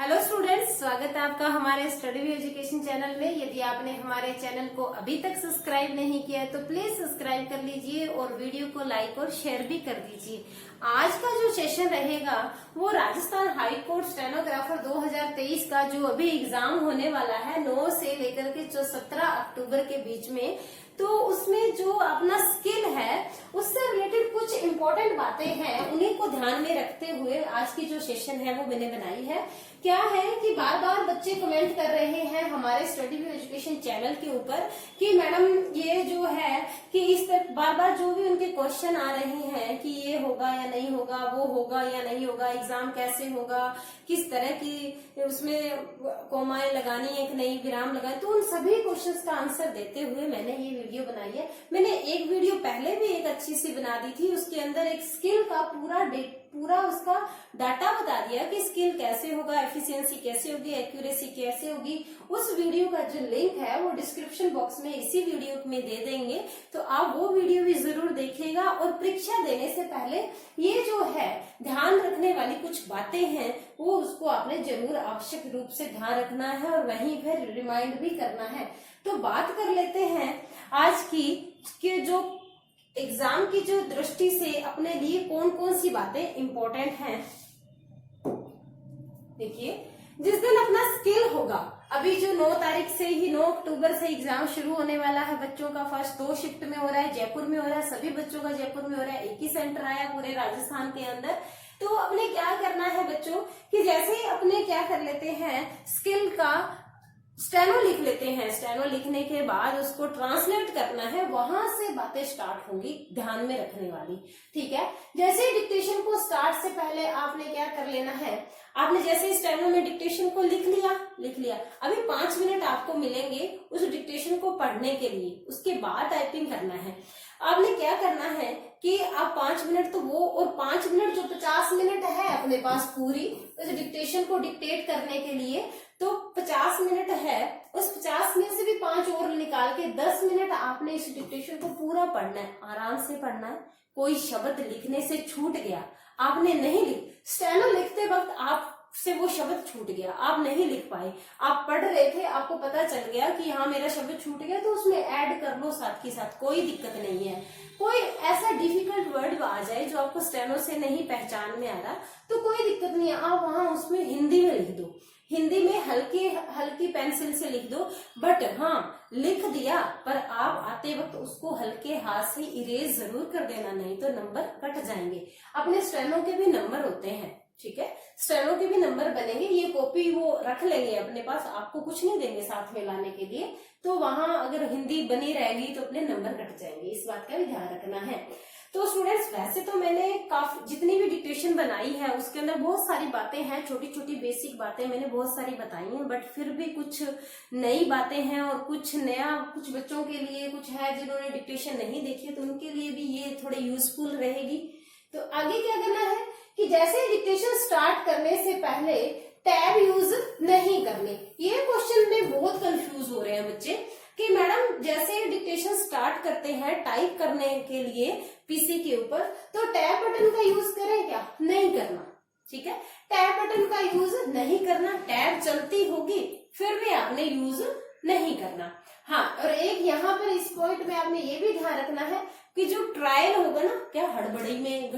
Hello students, स्वागत है आपका हमारे स्टडी व्यू एजुकेशन चैनल में। यदि आपने हमारे चैनल को अभी तक सब्सक्राइब नहीं किया है तो प्लीज सब्सक्राइब कर लीजिए और वीडियो को लाइक और शेयर भी कर दीजिए। आज का जो सेशन रहेगा वो राजस्थान हाई कोर्ट स्टेनोग्राफर 2023 का जो अभी एग्जाम होने वाला है 9 से लेकर के जो 17 अक्टूबर के बीच में, तो उसमें जो अपना स्किल है उससे रिलेटेड कुछ इम्पोर्टेंट बातें हैं, उन्हीं को ध्यान में रखते हुए आज की जो सेशन है वो मैंने बनाई है। क्या है कि बार बार बच्चे कमेंट कर रहे हैं हमारे स्टडी व्यू एजुकेशन चैनल के ऊपर कि मैडम ये जो है कि इस तरह बार बार जो भी उनके क्वेश्चन आ रहे हैं कि ये होगा या नहीं होगा, वो होगा या नहीं होगा, एग्जाम कैसे होगा, किस तरह की उसमें कोमाएं लगानी है कि नहीं, विराम लगाए, तो उन सभी क्वेश्चंस का आंसर देते हुए मैंने ये वीडियो बनाई है। मैंने एक वीडियो पहले भी एक अच्छी सी बना दी थी, उसके अंदर एक स्किल का पूरा उसका डाटा बता दिया कि स्किल कैसे होगा, एफिशिएंसी कैसे होगी, एक्यूरेसी कैसे होगी। उस वीडियो का जो लिंक है वो डिस्क्रिप्शन बॉक्स में इसी वीडियो में दे देंगे, तो आप वो वीडियो भी जरूर देखिएगा। और परीक्षा देने से पहले ये जो है ध्यान रखने वाली कुछ बातें हैं वो उसको आपने जरूर आवश्यक रूप से ध्यान रखना है और वहीं पर रिमाइंड भी करना है। तो बात कर लेते हैं आज की कि जो एग्जाम की जो दृष्टि से अपने लिए कौन कौन सी बातें इंपॉर्टेंट हैं। देखिए, जिस दिन अपना स्किल होगा, अभी जो 9 तारीख से ही 9 अक्टूबर से एग्जाम शुरू होने वाला है बच्चों का, फर्स्ट 2 शिफ्ट में हो रहा है, जयपुर में हो रहा है, सभी बच्चों का जयपुर में हो रहा है, एक ही सेंटर आया पूरे राजस्थान के अंदर। तो अपने क्या करना है बच्चों कि जैसे ही अपने क्या कर लेते हैं स्किल का स्टेनो लिख लेते हैं, स्टेनो लिखने के बाद उसको ट्रांसलेट करना है, वहां से बातें स्टार्ट होंगी ध्यान में रखने वाली। ठीक है, जैसे डिक्टेशन को स्टार्ट से पहले आपने क्या कर लेना है, आपने जैसे स्टेनो में डिक्टेशन को लिख लिया, अभी 5 मिनट आपको मिलेंगे उस डिक्टेशन को पढ़ने के लिए, उसके बाद टाइपिंग करना है। आपने क्या करना है कि आप 5 मिनट तो वो, और 5 मिनट जो 50 मिनट है अपने पास पूरी उस डिक्टेशन को डिक्टेट करने के लिए, तो 50 मिनट है, उस 50 में से भी 5 और निकाल के 10 मिनट आपने इस डिक्टेशन को पूरा पढ़ना है, आराम से पढ़ना है। कोई शब्द लिखने से छूट गया, आपने नहीं लिख, स्टेनो लिखते वक्त आप से वो शब्द छूट गया, आप नहीं लिख पाए, आप पढ़ रहे थे, आपको पता चल गया कि हाँ मेरा शब्द छूट गया, तो उसमें ऐड कर लो साथ के साथ, कोई दिक्कत नहीं है। कोई ऐसा डिफिकल्ट वर्ड आ जाए जो आपको स्टेनो से नहीं पहचान में आ रहा, तो कोई दिक्कत नहीं है, आप वहां उसमें हिंदी में लिख दो, हिंदी में हल्की पेंसिल से लिख दो। बट हाँ, लिख दिया पर आप आते वक्त उसको हल्के हाथ से इरेज जरूर कर देना, नहीं तो नंबर कट जाएंगे। अपने स्टेनो के भी नंबर होते हैं, ठीक है, स्टेनो के भी नंबर बनेंगे, ये कॉपी वो रख लेंगे अपने पास, आपको कुछ नहीं देंगे साथ में लाने के लिए, तो वहां अगर हिंदी बनी रहेगी तो अपने नंबर कट जाएंगे, इस बात का भी ध्यान रखना है। तो स्टूडेंट्स, वैसे तो मैंने काफी जितनी भी डिक्टेशन बनाई है उसके अंदर बहुत सारी बातें हैं, छोटी छोटी बेसिक बातें मैंने बहुत सारी बताई हैं, बट फिर भी कुछ नई बातें हैं और कुछ नया, कुछ बच्चों के लिए कुछ है जिन्होंने डिक्टेशन नहीं देखी तो उनके लिए भी ये थोड़े यूजफुल रहेगी। तो आगे क्या करना है कि जैसे डिक्टेशन स्टार्ट करने से पहले टैब यूज नहीं करने। ये क्वेश्चन में बहुत कंफ्यूज हो रहे हैं बच्चे कि मैडम जैसे डिक्टेशन स्टार्ट करते हैं टाइप करने के लिए पीसी के ऊपर, तो टैब बटन का यूज करें क्या? नहीं करना, ठीक है, टैब बटन का यूज नहीं करना, टैब चलती होगी फिर भी आपने यूज नहीं करना। हाँ, और एक यहाँ पर इस पॉइंट में आपने ये भी ध्यान रखना है कि जो ट्रायल होगा ना, क्या हड़बड़ी में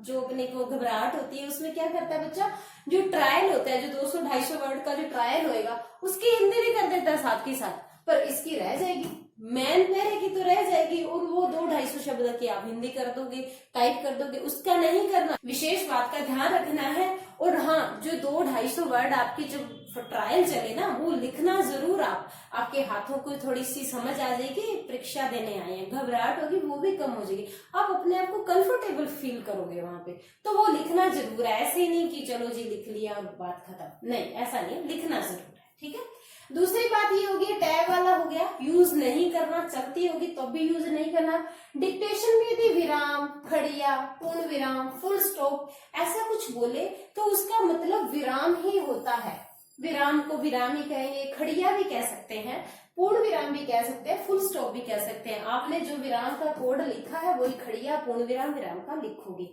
जो अपने को घबराहट होती है उसमें क्या करता है बच्चा, जो ट्रायल होता है, जो 200-250 वर्ड का जो ट्रायल होएगा उसकी हिंदी भी कर देता है साथ के साथ, पर इसकी रह जाएगी, मैन मेरे की तो रह जाएगी, और वो 200-250 शब्द की आप हिंदी कर दोगे, टाइप कर दोगे, उसका नहीं करना। विशेष बात का ध्यान रखना है। और हाँ, जो 200-250 वर्ड आपकी जो ट्रायल चले ना वो लिखना जरूर, आपके हाथों को थोड़ी सी समझ आ जाएगी, परीक्षा देने आए हैं, घबराहट होगी वो भी कम हो जाएगी, आप अपने आप को कंफर्टेबल फील करोगे वहां पे, तो वो लिखना जरूर है। ऐसे नहीं कि चलो जी लिख लिया और बात खत्म, नहीं, ऐसा नहीं, लिखना जरूर है, ठीक है। दूसरी बात ये होगी, टैब वाला हो गया, यूज नहीं करना, चलती होगी तो भी यूज नहीं करना। डिक्टेशन में यदि विराम, खड़िया, पूर्ण विराम, फुल स्टॉप ऐसा कुछ बोले तो उसका मतलब विराम ही होता है, विराम को विराम ही कहेंगे, खड़िया भी कह सकते हैं, पूर्ण विराम भी कह सकते हैं, फुल स्टॉप भी कह सकते हैं। आपने जो विराम का कोड लिखा है वही खड़िया, पूर्ण विराम, विराम का लिखोगे।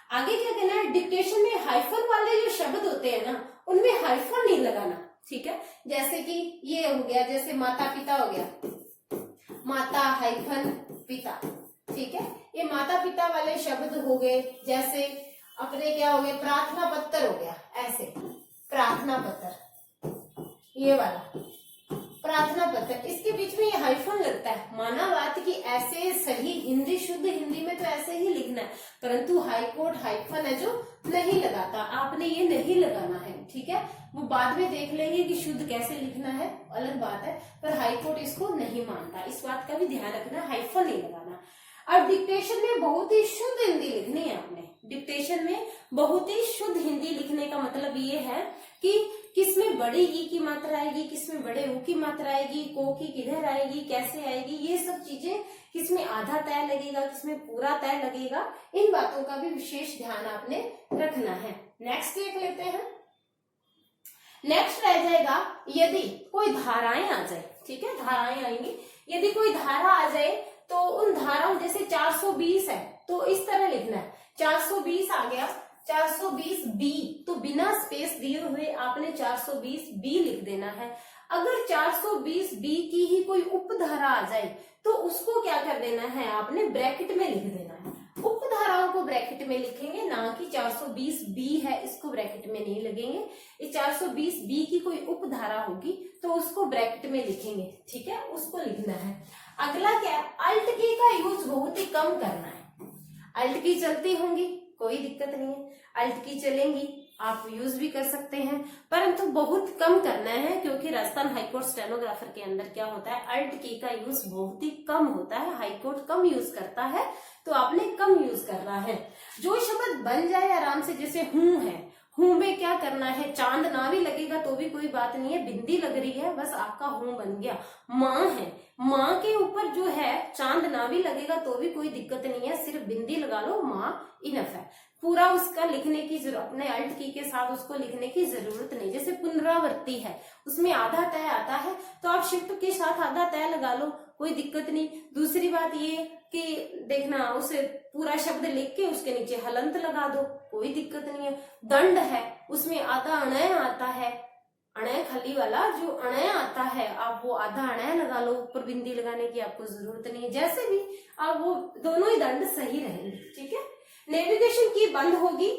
आगे क्या कहना है, डिक्टेशन में हाइफन वाले जो शब्द होते हैं ना उनमें हाइफन नहीं लगाना, ठीक है। जैसे कि ये हो गया, जैसे माता पिता हो गया, माता हाइफन पिता, ठीक है। ये माता पिता वाले शब्द हो गए। जैसे अपने क्या हो गए, प्रार्थना पत्र हो गया, ऐसे प्रार्थना पत्र, ये वाला प्रार्थना पत्र, इसके बीच में ये हाइफन लगता है। माना बात कि ऐसे सही हिंदी, शुद्ध हिंदी में तो ऐसे ही लिखना है, परंतु हाईकोर्ट हाइफन है जो नहीं लगाता, आपने ये नहीं लगाना है, ठीक है। वो बाद में देख लेंगे कि शुद्ध कैसे लिखना है, अलग बात है, पर हाईकोर्ट इसको नहीं मानता। इस बात का भी ध्यान रखना, हाइफन नहीं लगाना। अब डिक्टेशन में बहुत ही शुद्ध हिंदी लिखनी है आपने। डिक्टेशन में बहुत ही शुद्ध हिंदी लिखने का मतलब ये है कि किसमें बड़ी ई की मात्रा आएगी, किसमें बड़े ऊ की मात्रा आएगी, को की किधर आएगी, कैसे आएगी, ये सब चीजें, किसमें आधा तय लगेगा, किसमें पूरा तय लगेगा, इन बातों का भी विशेष ध्यान आपने रखना है। नेक्स्ट देख लेते हैं। नेक्स्ट रह जाएगा यदि कोई धाराएं आ जाए, ठीक है, धाराएं आएंगी। यदि कोई धारा आ जाए तो उन धाराओं, जैसे 420 है तो इस तरह लिखना है, 420 आ गया, 420 बी, तो बिना स्पेस दिए हुए आपने 420 बी लिख देना है। अगर 420 बी की ही कोई उपधारा आ जाए तो उसको क्या कर देना है, आपने ब्रैकेट में लिख देना है। उपधाराओं को ब्रैकेट में लिखेंगे, ना कि 420 बी है इसको ब्रैकेट में नहीं लगेंगे। ये 420 बी की कोई उपधारा होगी तो उसको ब्रैकेट में लिखेंगे, ठीक है, उसको लिखना है। अगला क्या है, अल्ट की का यूज बहुत ही कम करना है। अल्ट की चलती होंगी, कोई दिक्कत नहीं है, अल्ट की चलेंगी, आप यूज भी कर सकते हैं, परंतु बहुत कम करना है, क्योंकि राजस्थान हाईकोर्ट स्टेनोग्राफर के अंदर क्या होता है, अल्ट की का यूज बहुत ही कम होता है, हाईकोर्ट कम यूज करता है, तो आपने कम यूज करना है। जो शब्द बन जाए आराम से, जैसे हूं है, हूं में क्या करना है, चांद ना भी लगेगा तो भी कोई बात नहीं है, बिंदी लग रही है, बस आपका हूं बन गया। माँ है, माँ के ऊपर जो है चांद ना भी लगेगा तो भी कोई दिक्कत नहीं है, सिर्फ बिंदी लगा लो, माँ इनफ है। पूरा उसका लिखने की जरूरत, अपने अल्ट की के साथ उसको लिखने की जरूरत नहीं। जैसे पुनरावृत्ति है, उसमें आधा तय आता है तो आप शिफ्ट के साथ आधा तय लगा लो, कोई दिक्कत नहीं। दूसरी बात ये कि देखना, उसे पूरा शब्द लिख के उसके नीचे हलंत लगा दो, कोई दिक्कत नहीं है। दंड है, उसमें आधा अणय आता है, अणय खली वाला जो अणय आता है, आप वो आधा अणय लगा लो, ऊपर बिंदी लगाने की आपको जरूरत नहीं है। जैसे भी आप वो दोनों ही दंड सही रहेंगे, ठीक है। नेविगेशन की बंद होगी,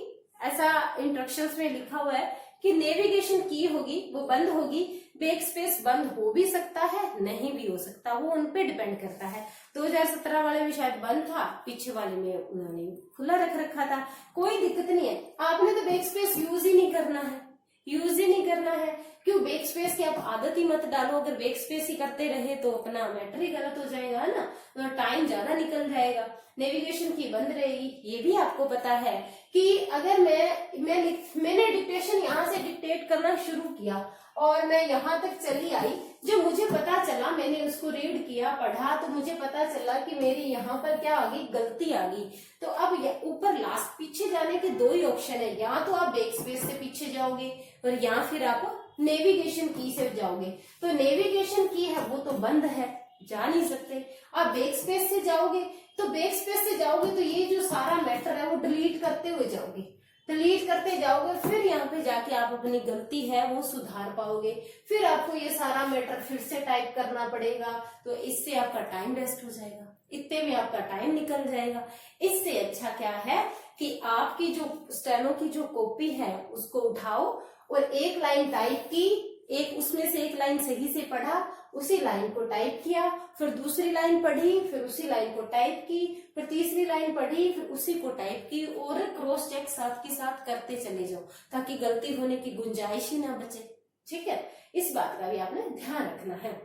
ऐसा इंस्ट्रक्शंस में लिखा हुआ है कि नेविगेशन की होगी वो बंद होगी। बैक स्पेस बंद हो भी सकता है, नहीं भी हो सकता, वो उन पे डिपेंड करता है। 2017 वाले में शायद बंद था, पीछे वाले में उन्होंने खुला रख रखा था, कोई दिक्कत नहीं है। आपने तो बैक स्पेस यूज ही नहीं करना है, यूज ही नहीं करना है। क्यों, बैक स्पेस की आप आदत ही मत डालो। अगर बैक स्पेस ही करते रहे तो अपना मैटर ही गलत हो जाएगा, है ना, तो टाइम ज्यादा निकल जाएगा। नेविगेशन की बंद रहेगी। ये भी आपको पता है कि अगर मैंने डिक्टेशन यहाँ से डिक्टेट करना शुरू किया और मैं यहाँ तक चली आई, जब मुझे पता चला, मैंने उसको रीड किया, पढ़ा, तो मुझे पता चला कि मेरी यहाँ पर क्या आ गई, गलती आ गई। तो अब ऊपर लास्ट पीछे जाने के दो ही ऑप्शन है, या तो आप बैक स्पेस से पीछे जाओगे और या फिर आप नेविगेशन की से जाओगे। तो नेविगेशन की है वो तो बंद है, जा नहीं सकते। आप बैक स्पेस से जाओगे तो बैक स्पेस से जाओगे तो ये जो सारा मैटर है वो डिलीट करते हुए जाओगे, डिलीट करते जाओगे, फिर यहाँ पे जाके आप अपनी गलती है वो सुधार पाओगे। फिर आपको ये सारा मैटर फिर से टाइप करना पड़ेगा, तो इससे आपका टाइम वेस्ट हो जाएगा, इतने में आपका टाइम निकल जाएगा। इससे अच्छा क्या है कि आपकी जो स्टेनो की जो कॉपी है उसको उठाओ और एक लाइन टाइप की, एक उसमें से एक लाइन सही से पढ़ा, उसी लाइन को टाइप किया, फिर दूसरी लाइन पढ़ी, फिर उसी लाइन को टाइप की, फिर तीसरी लाइन पढ़ी, फिर उसी को टाइप की, और क्रॉस चेक साथ के साथ करते चले जाओ ताकि गलती होने की गुंजाइश ही ना बचे, ठीक है। इस बात का भी आपने ध्यान रखना है।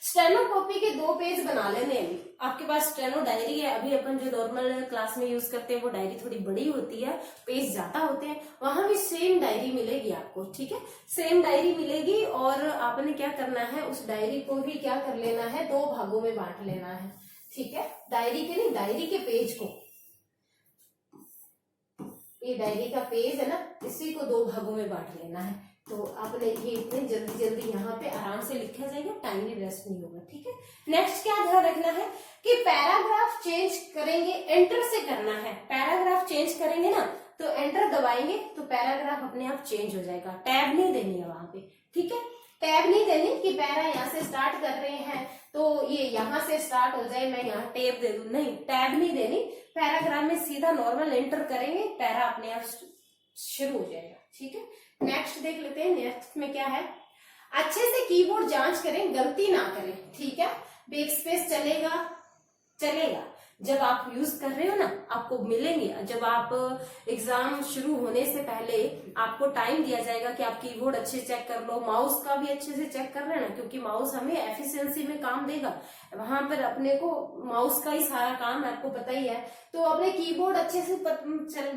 स्टेनो कॉपी के 2 पेज बना लेने हैं। आपके पास स्टेनो डायरी है, अभी अपन जो नॉर्मल क्लास में यूज करते हैं वो डायरी थोड़ी बड़ी होती है, पेज ज्यादा होते हैं, वहां भी सेम डायरी मिलेगी आपको, ठीक है, सेम डायरी मिलेगी। और आपने क्या करना है, उस डायरी को भी क्या कर लेना है, 2 भागों में बांट लेना है, ठीक है। डायरी के नहीं, डायरी के पेज को, ये डायरी का पेज है ना, इसी को 2 भागों में बांट लेना है। तो आपने ये इतने जल्दी जल्दी यहाँ पे आराम से लिखा जाएगा, टाइम भी वेस्ट नहीं होगा, ठीक है। नेक्स्ट क्या ध्यान रखना है कि पैराग्राफ चेंज करेंगे, एंटर से करना है। पैराग्राफ चेंज करेंगे ना तो एंटर दबाएंगे तो पैराग्राफ अपने आप चेंज हो जाएगा। टैब नहीं देनी है वहां पे, ठीक है, टैब नहीं देनी कि पैरा यहाँ से स्टार्ट कर रहे हैं तो ये यहाँ से स्टार्ट हो जाए, मैं यहाँ टैब दे दूं, नहीं, टैब नहीं देनी। पैराग्राफ में सीधा नॉर्मल एंटर करेंगे, पैरा अपने आप शुरू हो जाएगा, ठीक है। नेक्स्ट देख लेते हैं, नेक्स्ट में क्या है, अच्छे से कीबोर्ड जांच करें, गलती ना करें, ठीक है। बैक स्पेस चलेगा, चलेगा जब आप यूज कर रहे हो ना, आपको मिलेंगे। जब आप एग्जाम शुरू होने से पहले आपको टाइम दिया जाएगा कि आप कीबोर्ड अच्छे चेक कर लो, माउस का भी अच्छे से चेक कर रहे हैं ना, क्योंकि माउस हमें एफिशिएंसी में काम देगा। वहां पर अपने को माउस का ही सारा काम है, आपको पता ही है। तो अपने कीबोर्ड अच्छे से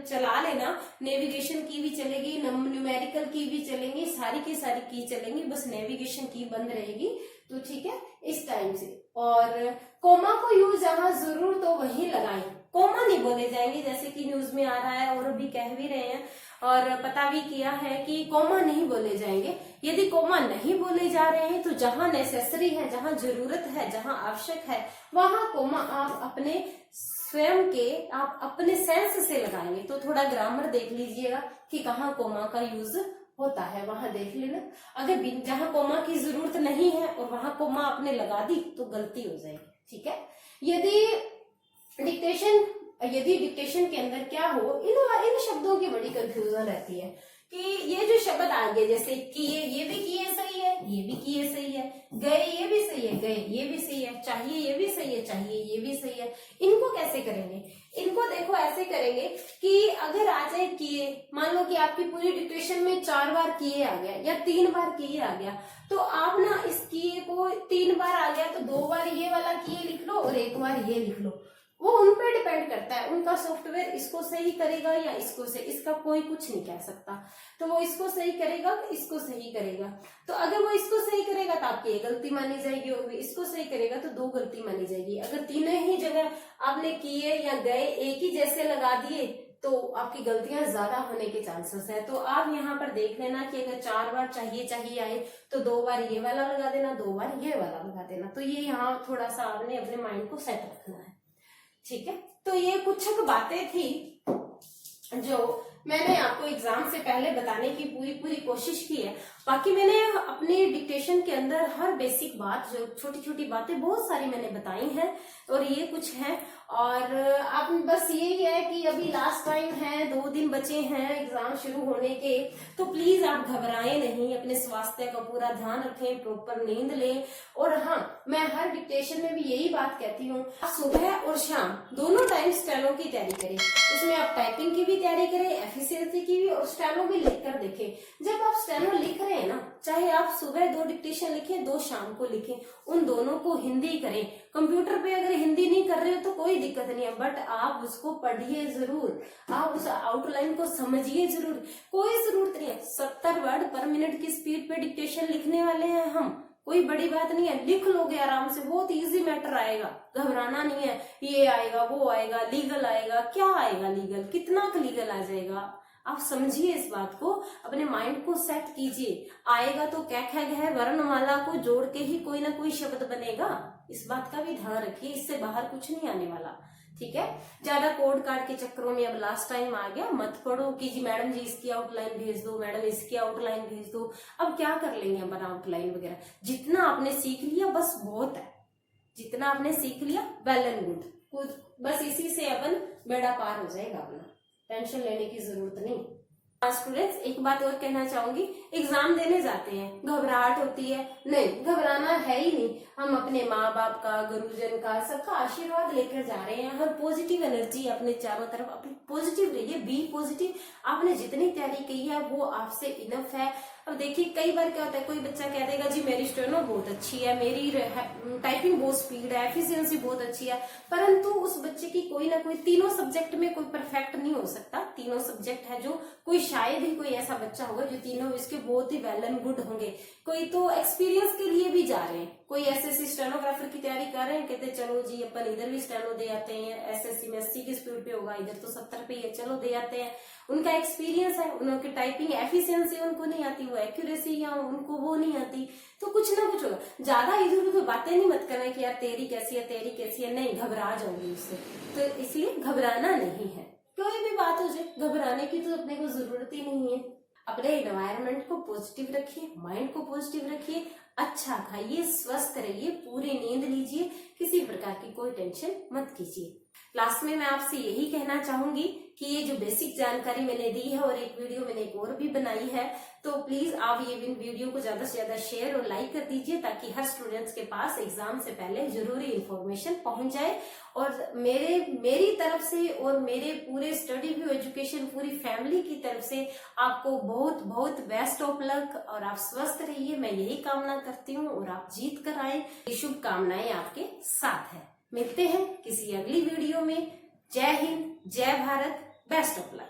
चला लेना, नेविगेशन की भी चलेगी, न्यूमेरिकल की भी चलेंगी, सारी की सारी की चलेंगी, बस नेविगेशन की बंद रहेगी, तो ठीक है इस टाइम से। और कोमा को यूज जहां जरूर तो वहीं लगाएं, कोमा नहीं बोले जाएंगे, जैसे कि न्यूज में आ रहा है और अभी कह भी रहे हैं और पता भी किया है कि कोमा नहीं बोले जाएंगे। यदि कोमा नहीं बोले जा रहे हैं तो जहां नेसेसरी है, जहां जरूरत है, जहां आवश्यक है, वहां कोमा आप अपने स्वयं के, आप अपने सेंस से लगाएंगे। तो थोड़ा ग्रामर देख लीजिएगा कि कहाँ कोमा का यूज होता है, वहां देख लेना। अगर जहां कोमा की जरूरत नहीं है और वहां कोमा आपने लगा दी तो गलती हो जाएगी, ठीक है। यदि डिक्टेशन के अंदर क्या हो, इन शब्दों की बड़ी कंफ्यूजन रहती है कि ये जो शब्द आ गए, जैसे किए, ये भी किए सही है, ये भी किए सही है, गए ये भी सही है, गए ये भी सही है, चाहिए ये भी सही है, चाहिए ये भी सही है। इनको कैसे करेंगे? इनको देखो ऐसे करेंगे कि अगर आ जाए किए, मान लो कि आपकी पूरी डिक्टेशन में 4 बार किए आ गया या 3 बार किए आ गया, तो आप ना इस किए को 3 बार आ गया तो 2 बार ये वाला किए लिख लो और 1 बार ये लिख लो। वो उन पर डिपेंड करता है, उनका सॉफ्टवेयर इसको सही करेगा या इसको से, इसका कोई कुछ नहीं कह सकता। तो वो इसको सही करेगा, इसको सही करेगा। तो अगर वो इसको सही करेगा तो आपकी 1 गलती मानी जाएगी, और इसको सही करेगा तो 2 गलती मानी जाएगी। अगर तीनों ही जगह आपने किए या गए एक ही जैसे लगा दिए तो आपकी गलतियां ज्यादा होने के चांसेस है। तो आप यहाँ पर देख लेना कि अगर 4 बार चाहिए आए तो 2 बार ये वाला लगा देना, 2 बार ये वाला लगा देना। तो ये यहाँ थोड़ा सा आपने अपने माइंड को सेट रखना है, ठीक है। तो ये कुछ बातें थी जो मैंने आपको एग्जाम से पहले बताने की पूरी कोशिश की है। बाकी मैंने अपनी डिक्टेशन के अंदर हर बेसिक बात, जो छोटी छोटी बातें बहुत सारी मैंने बताई हैं, और ये कुछ है। और आप बस यही है कि अभी लास्ट टाइम है, 2 दिन बचे हैं एग्जाम शुरू होने के, तो प्लीज आप घबराएं नहीं, अपने स्वास्थ्य का पूरा ध्यान रखें, प्रॉपर नींद लें। और हाँ, मैं हर डिक्टेशन में भी यही बात कहती हूँ, सुबह और शाम दोनों टाइम स्टेनो की तैयारी करें। उसमें आप टाइपिंग की भी तैयारी करें, एफिशिएंसी की भी, और स्टेनो भी लिख कर देखें। जब आप स्टेनो लिख रहे हैं ना, चाहे आप सुबह 2 डिक्टेशन लिखें, 2 शाम को लिखें, उन दोनों को हिंदी करें। कंप्यूटर पे अगर हिंदी नहीं कर रहे हो तो कोई दिक्कत नहीं है, बट आप उसको पढ़िए जरूर, आप उस आउटलाइन को समझिए जरूर। कोई जरूरत नहीं है, 70 वर्ड पर मिनट की स्पीड पे डिक्टेशन लिखने वाले हैं हम, कोई बड़ी बात नहीं है, लिख लोगे आराम से, बहुत इजी मैटर आएगा, घबराना नहीं है। ये आएगा, वो आएगा, लीगल आएगा, क्या आएगा लीगल, कितना का लीगल आ जाएगा, आप समझिए इस बात को, अपने माइंड को सेट कीजिए। आएगा तो क्या है, वर्णमाला को जोड़ के ही कोई ना कोई शब्द बनेगा, इस बात का भी ध्यान रखिए, इससे बाहर कुछ नहीं आने वाला, ठीक है। ज्यादा कोड कार्ड के चक्करों में अब लास्ट टाइम आ गया, मत पढ़ो कि जी मैडम जी इसकी आउटलाइन भेज दो, मैडम इसकी आउटलाइन भेज दो। अब क्या कर लेंगे अपन आउटलाइन वगैरह, जितना आपने सीख लिया बस बहुत है, जितना आपने सीख लिया वेल एंड गुड, बस इसी से अपन बेड़ा पार हो जाएगा अपना, टेंशन लेने की जरूरत नहीं। स्टूडेंट्स, एक बात और कहना चाहूंगी, एग्जाम देने जाते हैं, घबराहट होती है, नहीं घबराना है ही नहीं। हम अपने माँ बाप का, गुरुजन का, सबका आशीर्वाद लेकर जा रहे हैं। हर पॉजिटिव एनर्जी अपने चारों तरफ, अपनी पॉजिटिव रहिए, बी पॉजिटिव। आपने जितनी तैयारी की है वो आपसे इनफ है। अब देखिए कई बार क्या होता है, कोई बच्चा कह देगा जी मेरी स्टेनो बहुत अच्छी है, मेरी टाइपिंग बहुत स्पीड है, एफिशिएंसी बहुत अच्छी है, परंतु उस बच्चे की कोई ना कोई, तीनों सब्जेक्ट में कोई परफेक्ट नहीं हो सकता। तीनों सब्जेक्ट है जो, कोई शायद ही कोई ऐसा बच्चा होगा जो तीनों इसके बहुत ही वेल एंड गुड होंगे। कोई तो एक्सपीरियंस के लिए भी जा रहे हैं, कोई एसएससी स्टेनोग्राफर की तैयारी कर रहे हैं, कहते चलो जी अपन इधर भी स्टेनो दे आते हैं, एसएससी में 80 की स्पीड पे होगा, इधर तो 70 पे है, चलो दे आते हैं। उनका एक्सपीरियंस है, उनकी टाइपिंग एफिशिएंसी उनको नहीं आती, वो एक्यूरेसी या उनको वो नहीं आती, तो कुछ ना कुछ होगा। ज्यादा इधर उधर बातें नहीं मत करना कि यार तेरी कैसी है, तेरी कैसी है, नहीं, घबरा जाओगी उससे। तो इसलिए घबराना नहीं है, कोई भी बात हो जाए घबराने की तो अपने को जरूरत ही नहीं है। अपने एनवायरनमेंट को पॉजिटिव रखिए, माइंड को पॉजिटिव रखिए, अच्छा खाइए, स्वस्थ रहिए, पूरी नींद लीजिए, किसी प्रकार की कोई टेंशन मत कीजिए। लास्ट में मैं आपसे यही कहना चाहूंगी कि ये जो बेसिक जानकारी मैंने दी है और एक वीडियो मैंने एक और भी बनाई है, तो प्लीज आप ये वीडियो को ज्यादा से ज्यादा शेयर और लाइक कर दीजिए ताकि हर स्टूडेंट्स के पास एग्जाम से पहले जरूरी इंफॉर्मेशन पहुंच जाए। और मेरी तरफ से और मेरे पूरे स्टडी व्यू एजुकेशन पूरी फैमिली की तरफ से आपको बहुत बहुत बेस्ट ऑफ लक, और आप स्वस्थ रहिए, मैं यही कामना करती हूँ, और आप जीत कर आए, ये शुभकामनाएं आपके साथ है। मिलते हैं किसी अगली वीडियो में। जय हिंद, जय भारत, बेस्ट ऑफ लक।